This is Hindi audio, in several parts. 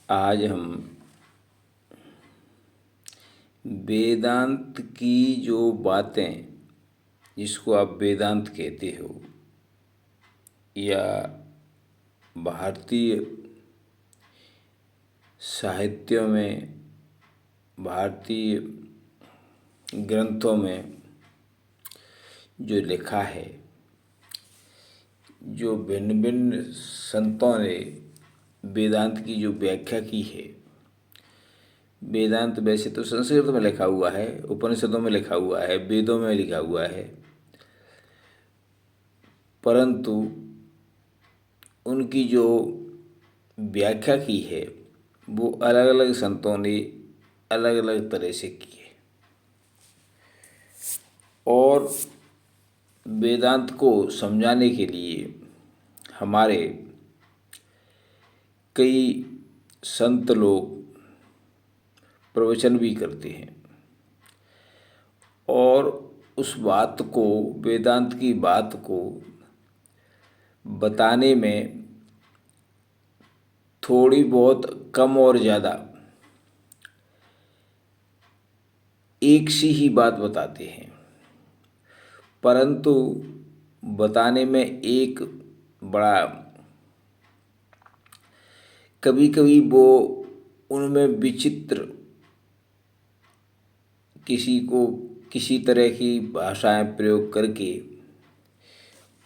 आज हम वेदांत की जो बातें, जिसको आप वेदांत कहते हो, या भारतीय साहित्य में, भारतीय ग्रंथों में जो लिखा है, जो भिन्न भिन्न संतों ने वेदांत की जो व्याख्या की है। वेदांत वैसे तो संस्कृत में लिखा हुआ है, उपनिषदों में लिखा हुआ है, वेदों में लिखा हुआ है, परंतु उनकी जो व्याख्या की है वो अलग अलग संतों ने अलग अलग तरह से की है। और वेदांत को समझाने के लिए हमारे कई संत लोग प्रवचन भी करते हैं और उस बात को, वेदांत की बात को बताने में थोड़ी बहुत कम और ज़्यादा एक सी ही बात बताते हैं, परंतु बताने में एक बड़ा, कभी कभी वो उनमें विचित्र, किसी को किसी तरह की भाषाएं प्रयोग करके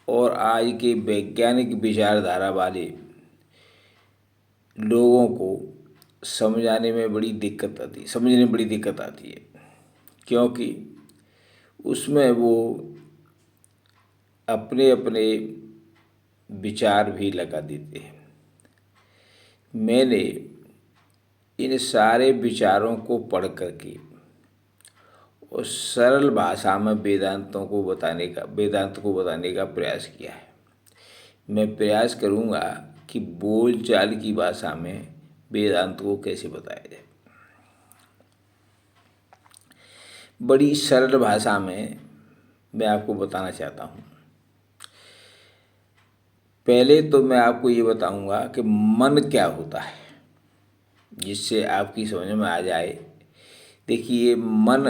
और आज के वैज्ञानिक विचारधारा वाले लोगों को समझने में बड़ी दिक्कत आती है, क्योंकि उसमें वो अपने अपने विचार भी लगा देते हैं। मैंने इन सारे विचारों को पढ़ करके और सरल भाषा में वेदांत को बताने का प्रयास किया है। मैं प्रयास करूँगा कि बोलचाल की भाषा में वेदांत को कैसे बताया जाए। बड़ी सरल भाषा में मैं आपको बताना चाहता हूँ। पहले तो मैं आपको ये बताऊँगा कि मन क्या होता है, जिससे आपकी समझ में आ जाए। देखिए, मन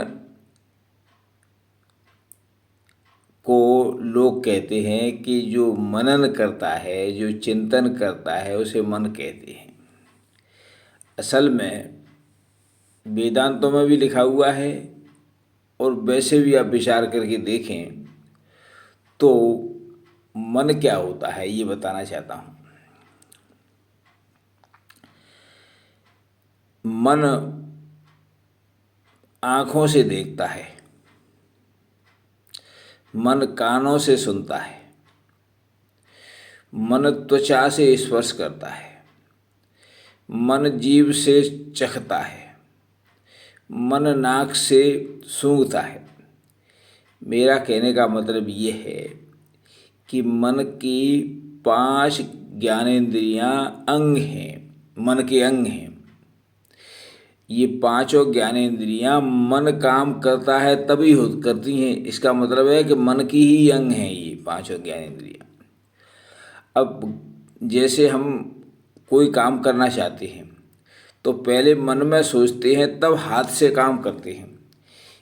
को लोग कहते हैं कि जो मनन करता है, जो चिंतन करता है, उसे मन कहते हैं। असल में वेदांतों में भी लिखा हुआ है और वैसे भी आप विचार करके देखें तो मन क्या होता है ये बताना चाहता हूँ। मन आँखों से देखता है, मन कानों से सुनता है, मन त्वचा से स्पर्श करता है, मन जीभ से चखता है, मन नाक से सूंघता है। मेरा कहने का मतलब ये है कि मन की 5 ज्ञानेंद्रियां अंग हैं, मन के अंग हैं। ये पांचों ज्ञानेंद्रियां मन काम करता है तभी करती हैं। इसका मतलब है कि मन की ही अंग हैं ये पांचों ज्ञानेंद्रियां। अब जैसे हम कोई काम करना चाहते हैं तो पहले मन में सोचते हैं, तब हाथ से काम करते हैं।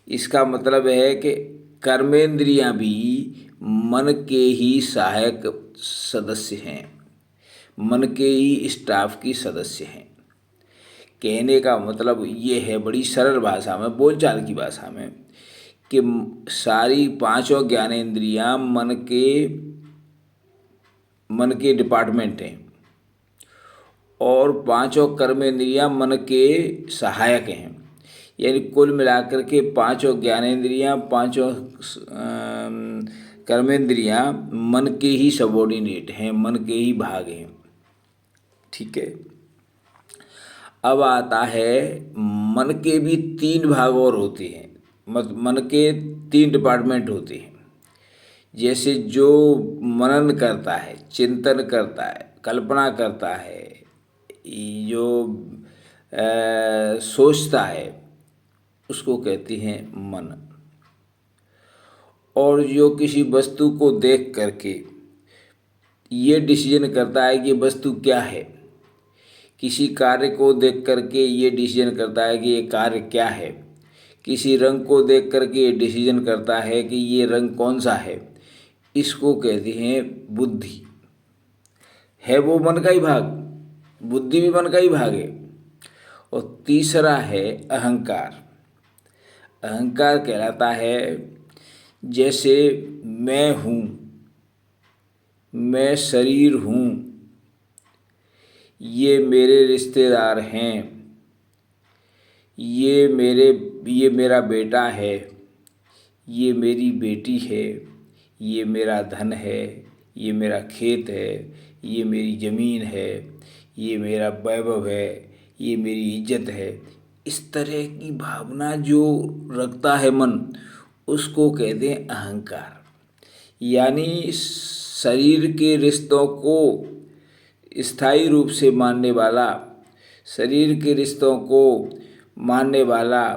इसका मतलब है कि कर्मेंद्रियां भी मन के ही सहायक सदस्य हैं, मन के ही स्टाफ की सदस्य हैं। कहने का मतलब ये है, बड़ी सरल भाषा में, बोलचाल की भाषा में, कि सारी पांचों ज्ञानेंद्रियां मन के डिपार्टमेंट हैं और पांचों कर्मेंद्रियां मन के सहायक हैं। यानी कुल मिलाकर के पांचों ज्ञानेंद्रियां, पांचों कर्मेंद्रियां मन के ही सबॉर्डिनेट हैं, मन के ही भाग हैं। ठीक है। अब आता है, मन के भी 3 भाग और होते हैं। मन के 3 डिपार्टमेंट होते हैं। जैसे जो मनन करता है, चिंतन करता है, कल्पना करता है, जो सोचता है, उसको कहते हैं मन। और जो किसी वस्तु को देख करके ये डिसीजन करता है कि वस्तु क्या है, किसी कार्य को देख करके ये डिसीजन करता है कि ये कार्य क्या है। किसी रंग को देख करके ये डिसीजन करता है कि ये रंग कौन सा है। इसको कहते हैं बुद्धि। है वो मन का ही भाग, बुद्धि भी मन का ही भाग है। और तीसरा है अहंकार। अहंकार कहलाता है जैसे मैं हूँ, मैं शरीर हूँ, ये मेरे रिश्तेदार हैं, ये मेरा बेटा है, ये मेरी बेटी है, ये मेरा धन है, ये मेरा खेत है, ये मेरी ज़मीन है, ये मेरा वैभव है, ये मेरी इज्जत है। इस तरह की भावना जो रखता है मन, उसको कहते हैं अहंकार। यानी शरीर के रिश्तों को स्थायी रूप से मानने वाला, शरीर के रिश्तों को मानने वाला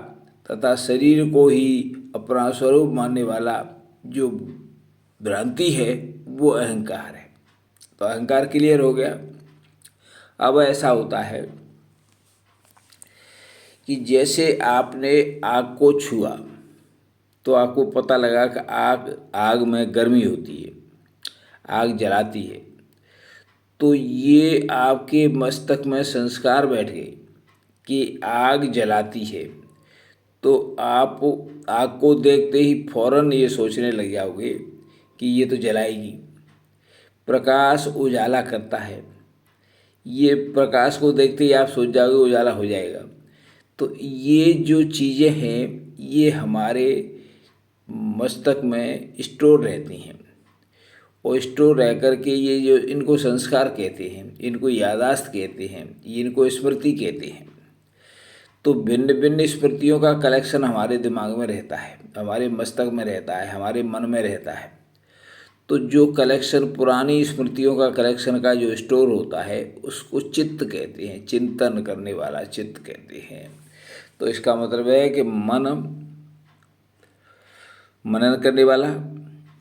तथा शरीर को ही अपना स्वरूप मानने वाला जो भ्रांति है वो अहंकार है। तो अहंकार क्लियर हो गया। अब ऐसा होता है कि जैसे आपने आग को छुआ तो आपको पता लगा कि आग में गर्मी होती है, आग जलाती है। तो ये आपके मस्तक में संस्कार बैठ गए कि आग जलाती है। तो आप आग को देखते ही फौरन ये सोचने लग जाओगे कि ये तो जलाएगी। प्रकाश उजाला करता है, ये प्रकाश को देखते ही आप सोच जाओगे उजाला हो जाएगा। तो ये जो चीज़ें हैं ये हमारे मस्तक में स्टोर रहती हैं, और स्टोर रह कर के ये जो इनको संस्कार कहते हैं, इनको यादाश्त कहते हैं, इनको स्मृति कहते हैं। तो भिन्न भिन्न स्मृतियों का कलेक्शन हमारे दिमाग में रहता है, हमारे मस्तक में रहता है, हमारे मन में रहता है। तो जो कलेक्शन, पुरानी स्मृतियों का कलेक्शन का जो स्टोर होता है उसको चित्त कहते हैं, चिंतन करने वाला चित्त कहते हैं। तो इसका मतलब है कि मनन करने वाला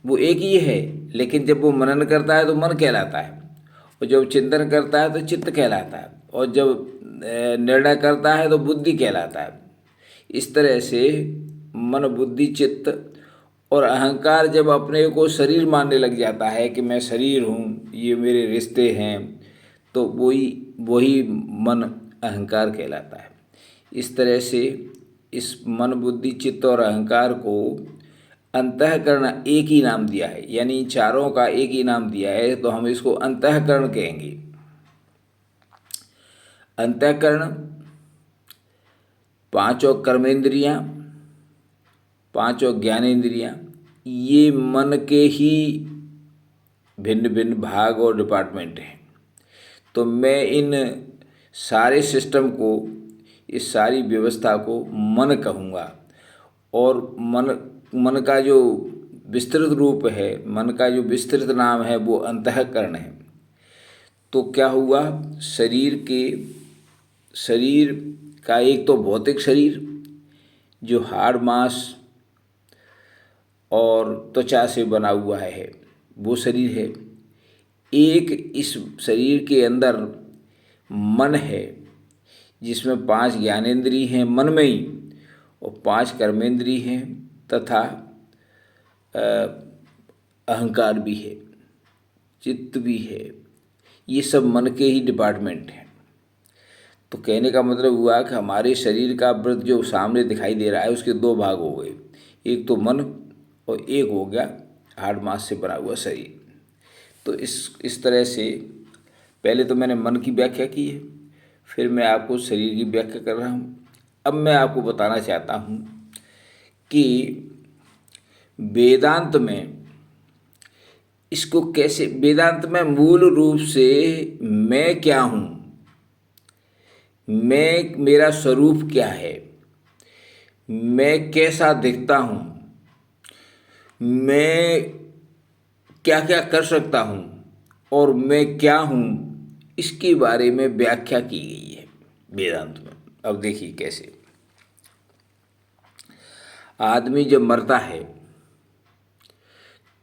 वो एक ही है, लेकिन जब वो मनन करता है तो मन कहलाता है, और जब चिंतन करता है तो चित्त कहलाता है, और जब निर्णय करता है तो बुद्धि कहलाता है। इस तरह से मन, बुद्धि, चित्त और अहंकार जब अपने को शरीर मानने लग जाता है कि मैं शरीर हूँ, ये मेरे रिश्ते हैं, तो वही मन अहंकार कहलाता है। इस तरह से इस मन, बुद्धि, चित्त और अहंकार को अंतःकरण एक ही नाम दिया है, यानी चारों का एक ही नाम दिया है, तो हम इसको अंतःकरण कहेंगे। अंतःकरण पांचों कर्मेंद्रियां, पांचों ज्ञानेंद्रियां, ये मन के ही भिन्न भिन्न भाग और डिपार्टमेंट हैं। तो मैं इन सारे सिस्टम को, इस सारी व्यवस्था को मन कहूँगा। और मन का जो विस्तृत रूप है, मन का जो विस्तृत नाम है वो अंतःकरण है। तो क्या हुआ, शरीर का एक तो भौतिक शरीर जो हाड़, मांस और त्वचा से बना हुआ है, वो शरीर है। एक इस शरीर के अंदर मन है जिसमें 5 ज्ञानेंद्रिय हैं मन में ही, और 5 कर्मेंद्रिय हैं, तथा अहंकार भी है, चित्त भी है। ये सब मन के ही डिपार्टमेंट हैं। तो कहने का मतलब हुआ कि हमारे शरीर का वृत्त जो सामने दिखाई दे रहा है उसके 2 भाग हो गए, एक तो मन और एक हो गया हाड़ मांस से बना हुआ शरीर। तो इस तरह से पहले तो मैंने मन की व्याख्या की है, फिर मैं आपको शरीर की व्याख्या कर रहा हूँ। अब मैं आपको बताना चाहता हूँ कि वेदांत में इसको कैसे, वेदांत में मूल रूप से मैं क्या हूँ, मेरा स्वरूप क्या है, मैं कैसा दिखता हूँ, मैं क्या क्या कर सकता हूँ और मैं क्या हूँ, इसके बारे में व्याख्या की गई है वेदांत में। अब देखिए कैसे। आदमी जब मरता है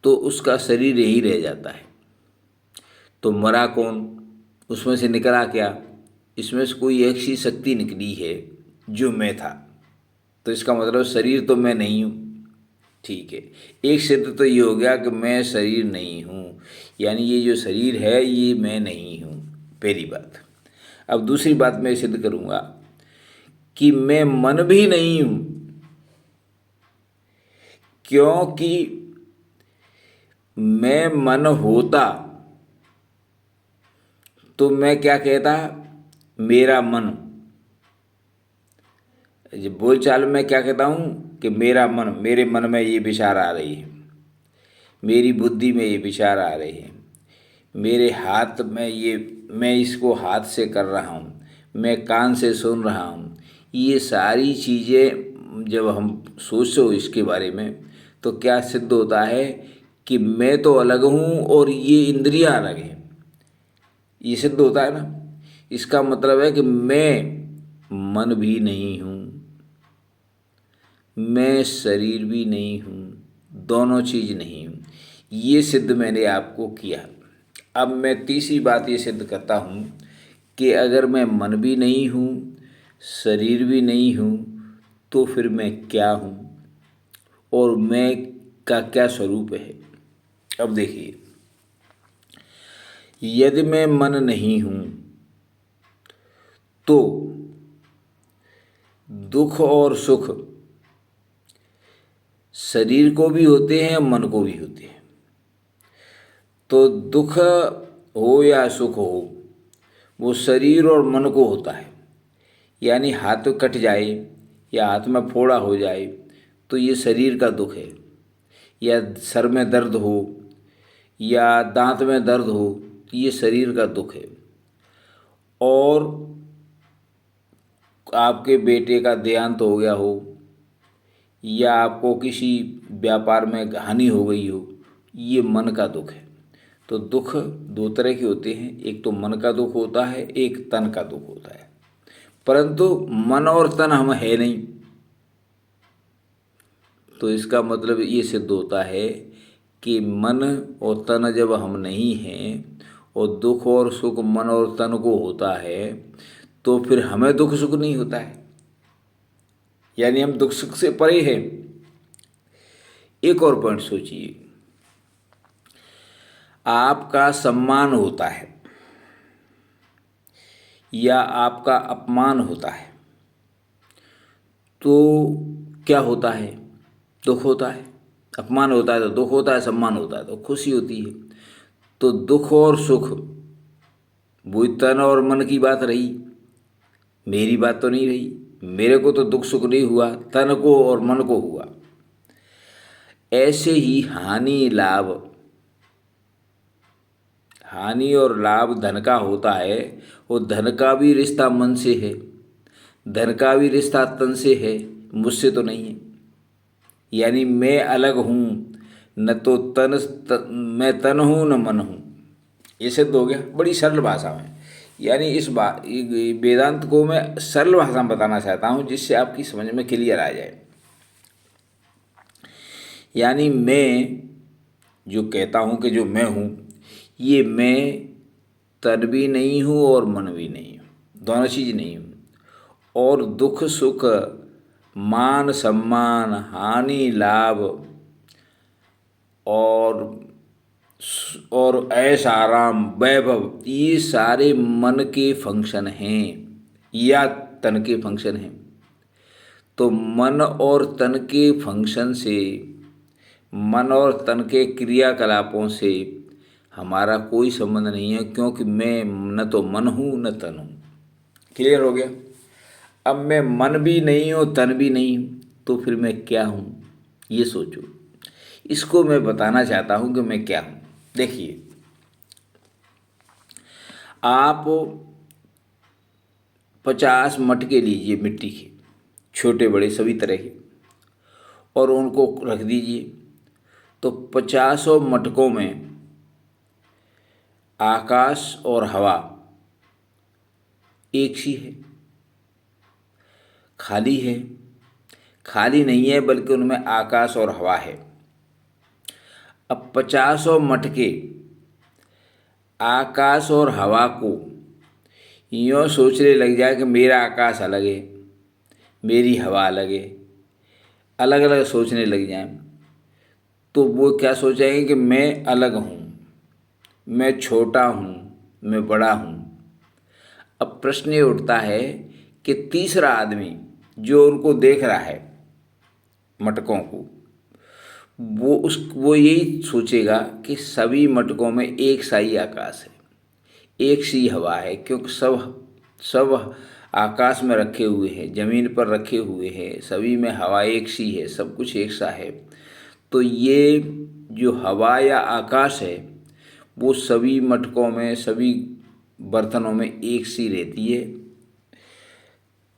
तो उसका शरीर यही रह जाता है। तो मरा कौन, उसमें से निकला क्या, इसमें से कोई एक सी शक्ति निकली है जो मैं था, तो इसका मतलब शरीर तो मैं नहीं हूँ। ठीक है, एक सिद्ध तो ये हो गया कि मैं शरीर नहीं हूँ, यानी ये जो शरीर है ये मैं नहीं हूँ, पहली बात। अब दूसरी बात मैं सिद्ध करूँगा कि मैं मन भी नहीं हूँ, क्योंकि मैं मन होता तो मैं क्या कहता, मेरा मन। जब बोलचाल में क्या कहता हूँ कि मेरा मन, मेरे मन में ये विचार आ रही है, मेरी बुद्धि में ये विचार आ रहे हैं, मेरे हाथ में ये, मैं इसको हाथ से कर रहा हूँ, मैं कान से सुन रहा हूँ। ये सारी चीज़ें जब हम सोचो इसके बारे में तो क्या सिद्ध होता है कि मैं तो अलग हूँ और ये इंद्रियां अलग हैं। ये सिद्ध होता है ना। इसका मतलब है कि मैं मन भी नहीं हूँ, मैं शरीर भी नहीं हूँ, दोनों चीज़ नहीं हूँ। ये सिद्ध मैंने आपको किया। अब मैं तीसरी बात ये सिद्ध करता हूँ कि अगर मैं मन भी नहीं हूँ, शरीर भी नहीं हूँ, तो फिर मैं क्या हूँ और मैं का क्या स्वरूप है। अब देखिए, यदि मैं मन नहीं हूँ तो दुख और सुख शरीर को भी होते हैं, मन को भी होते हैं। तो दुख हो या सुख हो, वो शरीर और मन को होता है। यानी हाथ कट जाए या हाथ में फोड़ा हो जाए तो ये शरीर का दुख है, या सर में दर्द हो या दांत में दर्द हो तो ये शरीर का दुख है। और आपके बेटे का देहांत हो गया हो या आपको किसी व्यापार में हानि हो गई हो, ये मन का दुख है। तो दुख दो तरह के होते हैं, एक तो मन का दुख होता है, एक तन का दुख होता है। परंतु मन और तन हम है नहीं, तो इसका मतलब ये सिद्ध होता है कि मन और तन जब हम नहीं हैं और दुख और सुख मन और तन को होता है, तो फिर हमें दुख सुख नहीं होता है, यानी हम दुख सुख से परे हैं। एक और पॉइंट सोचिए, आपका सम्मान होता है या आपका अपमान होता है तो क्या होता है, दुख होता है। अपमान होता है तो दुख होता है, सम्मान होता है तो खुशी होती है। तो दुख और सुख वही तन और मन की बात रही, मेरी बात तो नहीं रही। मेरे को तो दुख सुख नहीं हुआ, तन को और मन को हुआ। ऐसे ही हानि लाभ, हानि और लाभ धन का होता है, वो धन का भी रिश्ता मन से है, धन का भी रिश्ता तन से है, मुझसे तो नहीं है। यानी मैं अलग हूँ, न तो मैं तन हूँ न मन हूँ। ये सिद्ध हो गया बड़ी सरल भाषा में। यानी इस वेदांत को मैं सरल भाषा में बताना चाहता हूँ जिससे आपकी समझ में क्लियर आ जाए। यानी मैं जो कहता हूँ कि जो मैं हूँ, ये मैं तन भी नहीं हूँ और मन भी नहीं हूँ, दोनों चीज़ नहीं हूँ। और दुख सुख मान सम्मान हानि लाभ और ऐश आराम वैभव, ये सारे मन के फंक्शन हैं या तन के फंक्शन हैं। तो मन और तन के फंक्शन से, मन और तन के क्रियाकलापों से हमारा कोई संबंध नहीं है, क्योंकि मैं न तो मन हूँ न तन हूँ। क्लियर हो गया। अब मैं मन भी नहीं हूँ तन भी नहीं हूँ, तो फिर मैं क्या हूँ, ये सोचो। इसको मैं बताना चाहता हूँ कि मैं क्या हूँ। देखिए, आप 50 मटके लीजिए मिट्टी के, छोटे बड़े सभी तरह के, और उनको रख दीजिए। तो 50 मटकों में आकाश और हवा एक सी है, खाली है, खाली नहीं है बल्कि उनमें आकाश और हवा है। अब 50 मटके आकाश और हवा को यूँ सोचने लग जाए कि मेरा आकाश अलग है, मेरी हवा अलग है, अलग अलग सोचने लग जाएं, तो वो क्या सोचेंगे कि मैं अलग हूँ, मैं छोटा हूँ, मैं बड़ा हूँ। अब प्रश्न ये उठता है कि तीसरा आदमी जो उनको देख रहा है, मटकों को, वो यही सोचेगा कि सभी मटकों में एक सा ही आकाश है, एक सी हवा है, क्योंकि सब सब आकाश में रखे हुए हैं, जमीन पर रखे हुए हैं, सभी में हवा एक सी है, सब कुछ एक सा है। तो ये जो हवा या आकाश है वो सभी मटकों में, सभी बर्तनों में एक सी रहती है।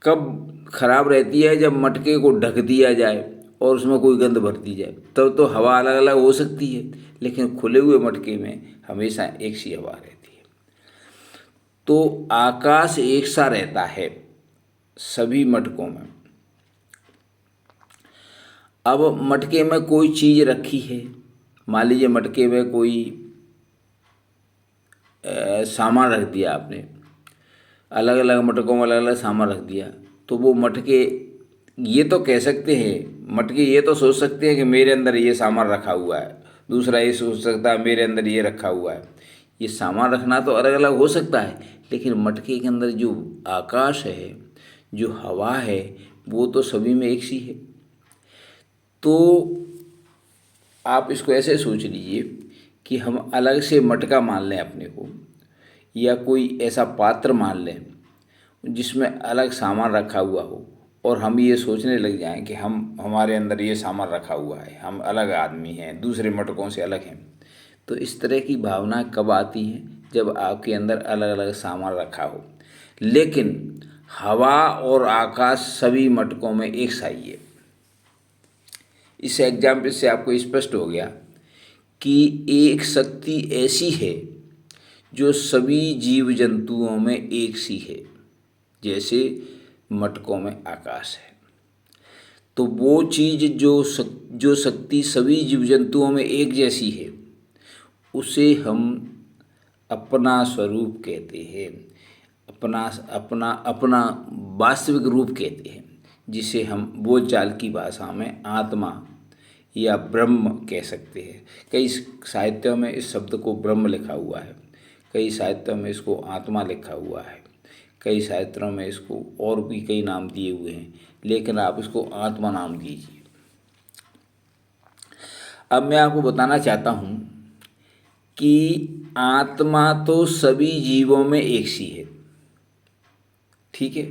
कब खराब रहती है? जब मटके को ढक दिया जाए और उसमें कोई गंद भर दी जाए, तब तो हवा अलग अलग हो सकती है, लेकिन खुले हुए मटके में हमेशा एक सी हवा रहती है। तो आकाश एक सा रहता है सभी मटकों में। अब मटके में कोई चीज़ रखी है, मान लीजिए मटके में कोई सामान रख दिया आपने, अलग अलग मटकों में अलग अलग सामान रख दिया, तो वो मटके ये तो कह सकते हैं, मटके ये तो सोच सकते हैं कि मेरे अंदर ये सामान रखा हुआ है, दूसरा ये सोच सकता है मेरे अंदर ये रखा हुआ है। ये सामान रखना तो अलग अलग हो सकता है, लेकिन मटके के अंदर जो आकाश है, जो हवा है, वो तो सभी में एक सी है। तो आप इसको ऐसे सोच लीजिए कि हम अलग से मटका मान लें अपने को, या कोई ऐसा पात्र मान लें जिसमें अलग सामान रखा हुआ हो, और हम ये सोचने लग जाएं कि हमारे अंदर ये सामान रखा हुआ है, हम अलग आदमी हैं, दूसरे मटकों से अलग हैं। तो इस तरह की भावना कब आती है? जब आपके अंदर अलग अलग सामान रखा हो, लेकिन हवा और आकाश सभी मटकों में एक सा ही है। इस एग्जाम्पल से आपको स्पष्ट हो गया कि एक शक्ति ऐसी है जो सभी जीव जंतुओं में एक सी है, जैसे मटकों में आकाश है। तो वो चीज़ जो शक्ति सभी जीव जंतुओं में एक जैसी है, उसे हम अपना स्वरूप कहते हैं, अपना अपना अपना वास्तविक रूप कहते हैं, जिसे हम बोलचाल की भाषा में आत्मा या ब्रह्म कह सकते हैं। कई साहित्यों में इस शब्द को ब्रह्म लिखा हुआ है, कई साहित्यों में इसको आत्मा लिखा हुआ है, कई साहित्यों में इसको और भी कई नाम दिए हुए हैं, लेकिन आप इसको आत्मा नाम दीजिए। अब मैं आपको बताना चाहता हूँ कि आत्मा तो सभी जीवों में एक सी है, ठीक है।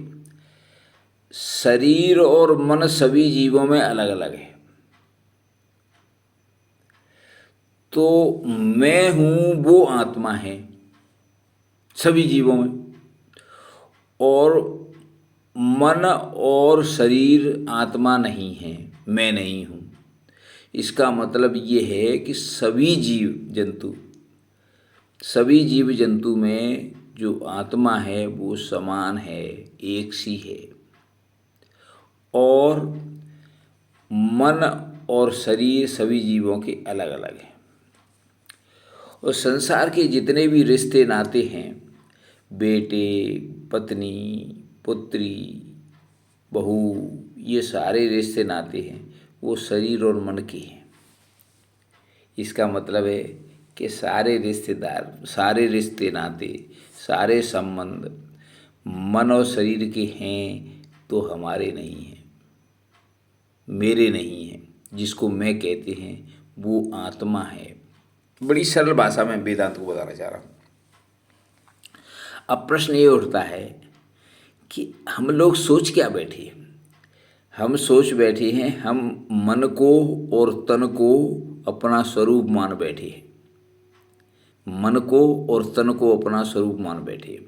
शरीर और मन सभी जीवों में अलग अलग है। तो मैं हूँ वो आत्मा है सभी जीवों में, और मन और शरीर आत्मा नहीं है, मैं नहीं हूँ। इसका मतलब ये है कि सभी जीव जंतु में जो आत्मा है वो समान है, एक सी है, और मन और शरीर सभी जीवों के अलग अलग हैं। और संसार के जितने भी रिश्ते नाते हैं, बेटे, पत्नी, पुत्री, बहू, ये सारे रिश्ते नाते हैं वो शरीर और मन के हैं। इसका मतलब है कि सारे रिश्तेदार, सारे रिश्ते नाते, सारे संबंध मन और शरीर के हैं, तो हमारे नहीं हैं, मेरे नहीं हैं। जिसको मैं कहते हैं वो आत्मा है। बड़ी सरल भाषा में वेदांत को बताना चाह रहा हूँ। अब प्रश्न ये उठता है कि हम लोग सोच क्या बैठे हैं? हम सोच बैठे हैं, हम मन को और तन को अपना स्वरूप मान बैठे हैं, मन को और तन को अपना स्वरूप मान बैठे हैं,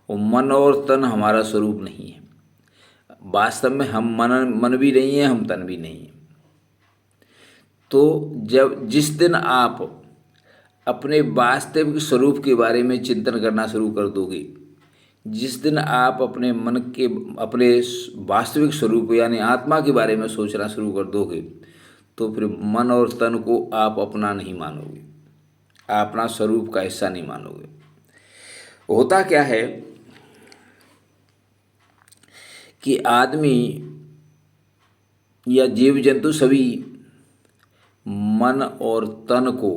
और मन और तन हमारा स्वरूप नहीं है। वास्तव में हम मन भी नहीं है, हम तन भी नहीं है। तो जिस दिन आप अपने वास्तविक स्वरूप के बारे में चिंतन करना शुरू कर दोगे, जिस दिन आप अपने मन के, अपने वास्तविक स्वरूप यानी आत्मा के बारे में सोचना शुरू कर दोगे, तो फिर मन और तन को आप अपना नहीं मानोगे, अपना स्वरूप का हिस्सा नहीं मानोगे। होता क्या है कि आदमी या जीव जंतु सभी मन और तन को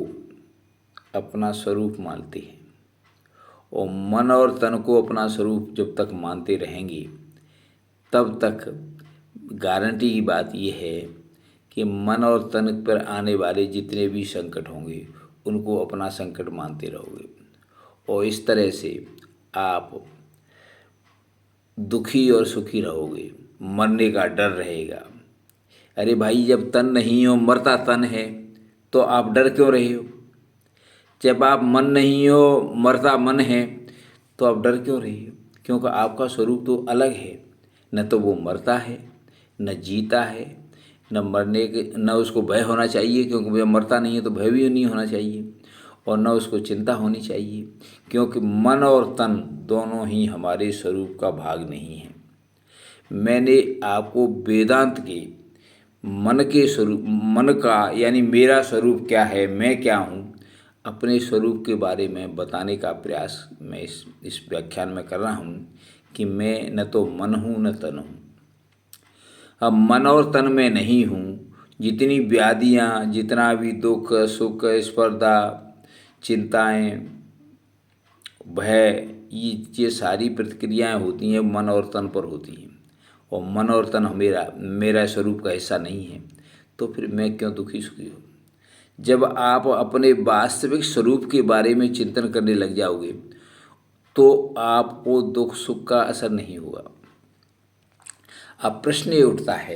अपना स्वरूप मानते हैं, और मन और तन को अपना स्वरूप जब तक मानते रहेंगे तब तक गारंटी की बात यह है कि मन और तन पर आने वाले जितने भी संकट होंगे उनको अपना संकट मानते रहोगे, और इस तरह से आप दुखी और सुखी रहोगे। मरने का डर रहेगा। अरे भाई, जब तन नहीं हो, मरता तन है, तो आप डर क्यों रहे हो? जब आप मन नहीं हो, मरता मन है, तो आप डर क्यों रहे हो? क्योंकि आपका स्वरूप तो अलग है। न तो वो मरता है, न जीता है, न मरने के न उसको भय होना चाहिए, क्योंकि वह मरता नहीं है तो भय भी नहीं होना चाहिए, और न उसको चिंता होनी चाहिए, क्योंकि मन और तन दोनों ही हमारे स्वरूप का भाग नहीं है। मैंने आपको वेदांत के मन के स्वरूप, मन का यानी मेरा स्वरूप क्या है, मैं क्या हूँ, अपने स्वरूप के बारे में बताने का प्रयास मैं इस व्याख्यान में कर रहा हूँ कि मैं न तो मन हूँ न तन हूँ। अब मन और तन में नहीं हूँ, जितनी व्याधियाँ, जितना भी दुख सुख स्पर्धा चिंताएँ भय, ये सारी प्रतिक्रियाएँ होती हैं मन और तन पर होती हैं, और मन और तन मेरा स्वरूप का हिस्सा नहीं है, तो फिर मैं क्यों दुखी सुखी हूँ? जब आप अपने वास्तविक स्वरूप के बारे में चिंतन करने लग जाओगे तो आपको दुख सुख का असर नहीं होगा। अब प्रश्न ये उठता है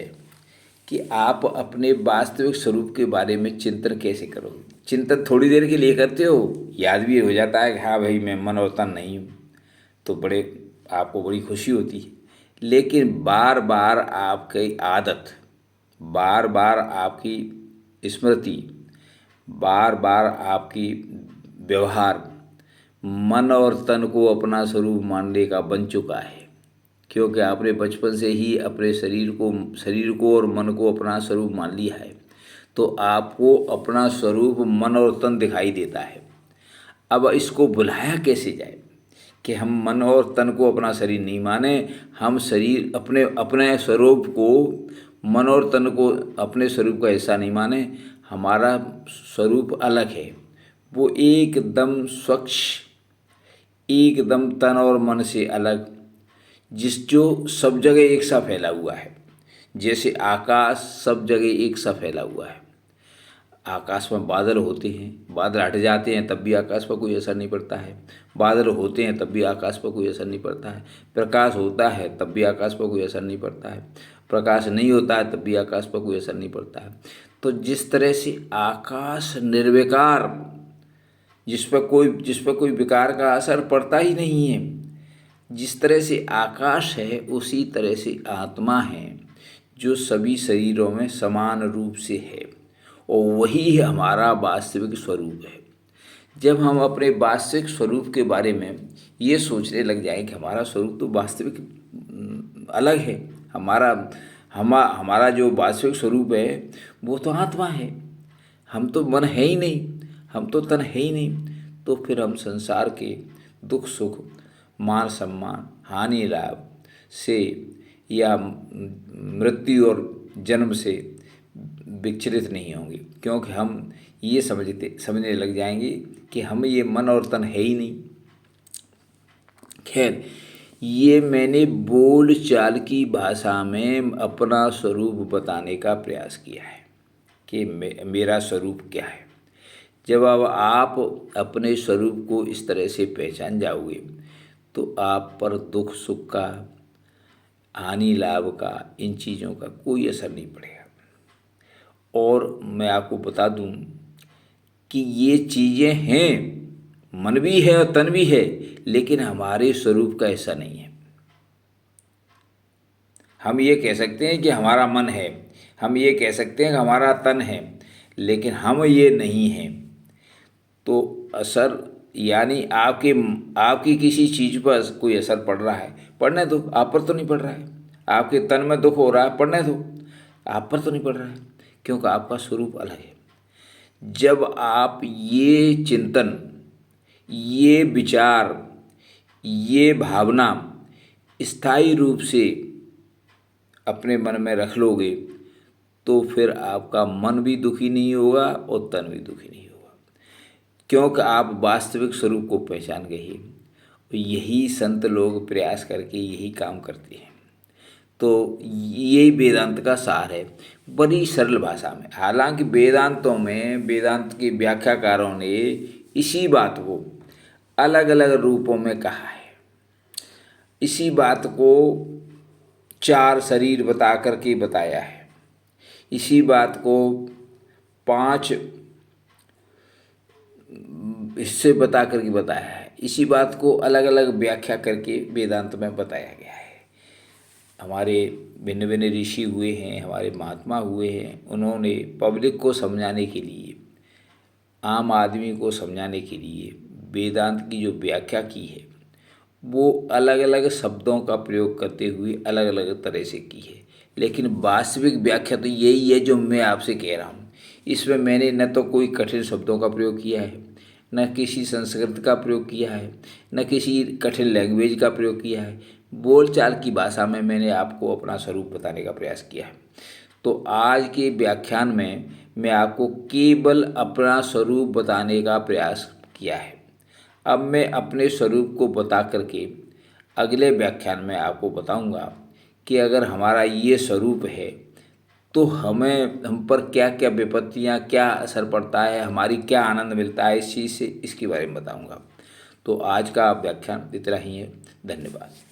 कि आप अपने वास्तविक स्वरूप के बारे में चिंतन कैसे करोगे? चिंतन थोड़ी देर के लिए करते हो, याद भी हो जाता है कि हाँ भाई मैं मन और तन नहीं हूँ, तो आपको बड़ी खुशी होती है। लेकिन बार बार आपकी आदत, बार बार आपकी स्मृति, बार बार आपकी व्यवहार मन और तन को अपना स्वरूप मानने का बन चुका है, क्योंकि आपने बचपन से ही अपने शरीर को और मन को अपना स्वरूप मान लिया है, तो आपको अपना स्वरूप मन और तन दिखाई देता है। अब इसको भुलाया कैसे जाए कि हम मन और तन को अपना शरीर नहीं माने, हम शरीर अपने अपने स्वरूप को, मन और तन को अपने स्वरूप का हिस्सा नहीं माने। हमारा स्वरूप अलग है, वो एकदम स्वच्छ, एकदम तन और मन से अलग, जो सब जगह एक सा फैला हुआ है। जैसे आकाश सब जगह एक सा फैला हुआ है। आकाश में बादल होते हैं, बादल हट जाते हैं तब भी आकाश पर कोई असर नहीं पड़ता है, बादल होते हैं तब भी आकाश पर कोई असर नहीं पड़ता है, प्रकाश होता है तब भी आकाश पर कोई असर नहीं पड़ता है, प्रकाश नहीं होता है तब भी आकाश पर कोई असर नहीं पड़ता है। तो जिस तरह से आकाश निर्विकार, जिस पर कोई विकार का असर पड़ता ही नहीं है, जिस तरह से आकाश है उसी तरह से आत्मा है, जो सभी शरीरों में समान रूप से है, और वही हमारा वास्तविक स्वरूप है। जब हम अपने वास्तविक स्वरूप के बारे में ये सोचने लग जाएं कि हमारा स्वरूप तो वास्तविक अलग है, हमारा जो वास्तविक स्वरूप है वो तो आत्मा है, हम तो मन है ही नहीं, हम तो तन है ही नहीं, तो फिर हम संसार के दुख सुख, मान सम्मान, हानि लाभ से या मृत्यु और जन्म से विचलित नहीं होंगे, क्योंकि हम ये समझने लग जाएंगे कि हम ये मन और तन है ही नहीं। खैर, ये मैंने बोल चाल की भाषा में अपना स्वरूप बताने का प्रयास किया है कि मेरा स्वरूप क्या है। जब अब आप अपने स्वरूप को इस तरह से पहचान जाओगे तो आप पर दुख सुख का, हानि लाभ का, इन चीज़ों का कोई असर नहीं पड़ेगा। और मैं आपको बता दूं कि ये चीज़ें हैं, मन भी है और तन भी है, लेकिन हमारे स्वरूप का हिस्सा नहीं है। हम ये कह सकते हैं कि हमारा मन है, हम ये कह सकते हैं कि हमारा तन है, लेकिन हम ये नहीं हैं। तो असर यानी आपकी किसी चीज़ पर कोई असर पड़ रहा है, पड़ने दो, आप पर तो नहीं पड़ रहा है। आपके तन में दुख हो रहा है, पड़ने दो, आप पर तो नहीं पड़ रहा है, क्योंकि आपका स्वरूप अलग है। जब आप ये चिंतन, ये विचार, ये भावना स्थायी रूप से अपने मन में रख लोगे तो फिर आपका मन भी दुखी नहीं होगा और तन भी दुखी नहीं होगा, क्योंकि आप वास्तविक स्वरूप को पहचान गए हैं। यही संत लोग प्रयास करके यही काम करते हैं। तो यही वेदांत का सार है, बड़ी सरल भाषा में। हालांकि वेदांतों में वेदांत के व्याख्याकारों ने इसी बात को अलग अलग रूपों में कहा है। इसी बात को 4 शरीर बता करके बताया है, इसी बात को 5 हिस्से बता करके बताया है, इसी बात को अलग अलग व्याख्या करके वेदांत में बताया गया है। हमारे भिन्न भिन्न ऋषि हुए हैं, हमारे महात्मा हुए हैं, उन्होंने पब्लिक को समझाने के लिए, आम आदमी को समझाने के लिए वेदांत की जो व्याख्या की है वो अलग अलग शब्दों का प्रयोग करते हुए अलग अलग तरह से की है। लेकिन वास्तविक व्याख्या तो यही है जो मैं आपसे कह रहा हूँ। इसमें मैंने न तो कोई कठिन शब्दों का प्रयोग किया है, न किसी संस्कृत का प्रयोग किया है, न किसी कठिन लैंग्वेज का प्रयोग किया है। बोलचाल की भाषा में मैंने आपको अपना स्वरूप बताने का प्रयास किया है। तो आज के व्याख्यान में मैं आपको केवल अपना स्वरूप बताने का प्रयास किया है। अब मैं अपने स्वरूप को बता करके अगले व्याख्यान में आपको बताऊंगा कि अगर हमारा ये स्वरूप है तो हम पर क्या क्या विपत्तियाँ, क्या असर पड़ता है, हमारी क्या आनंद मिलता है इस चीज़ से, इसके बारे में बताऊंगा। तो आज का व्याख्यान इतना ही है। धन्यवाद।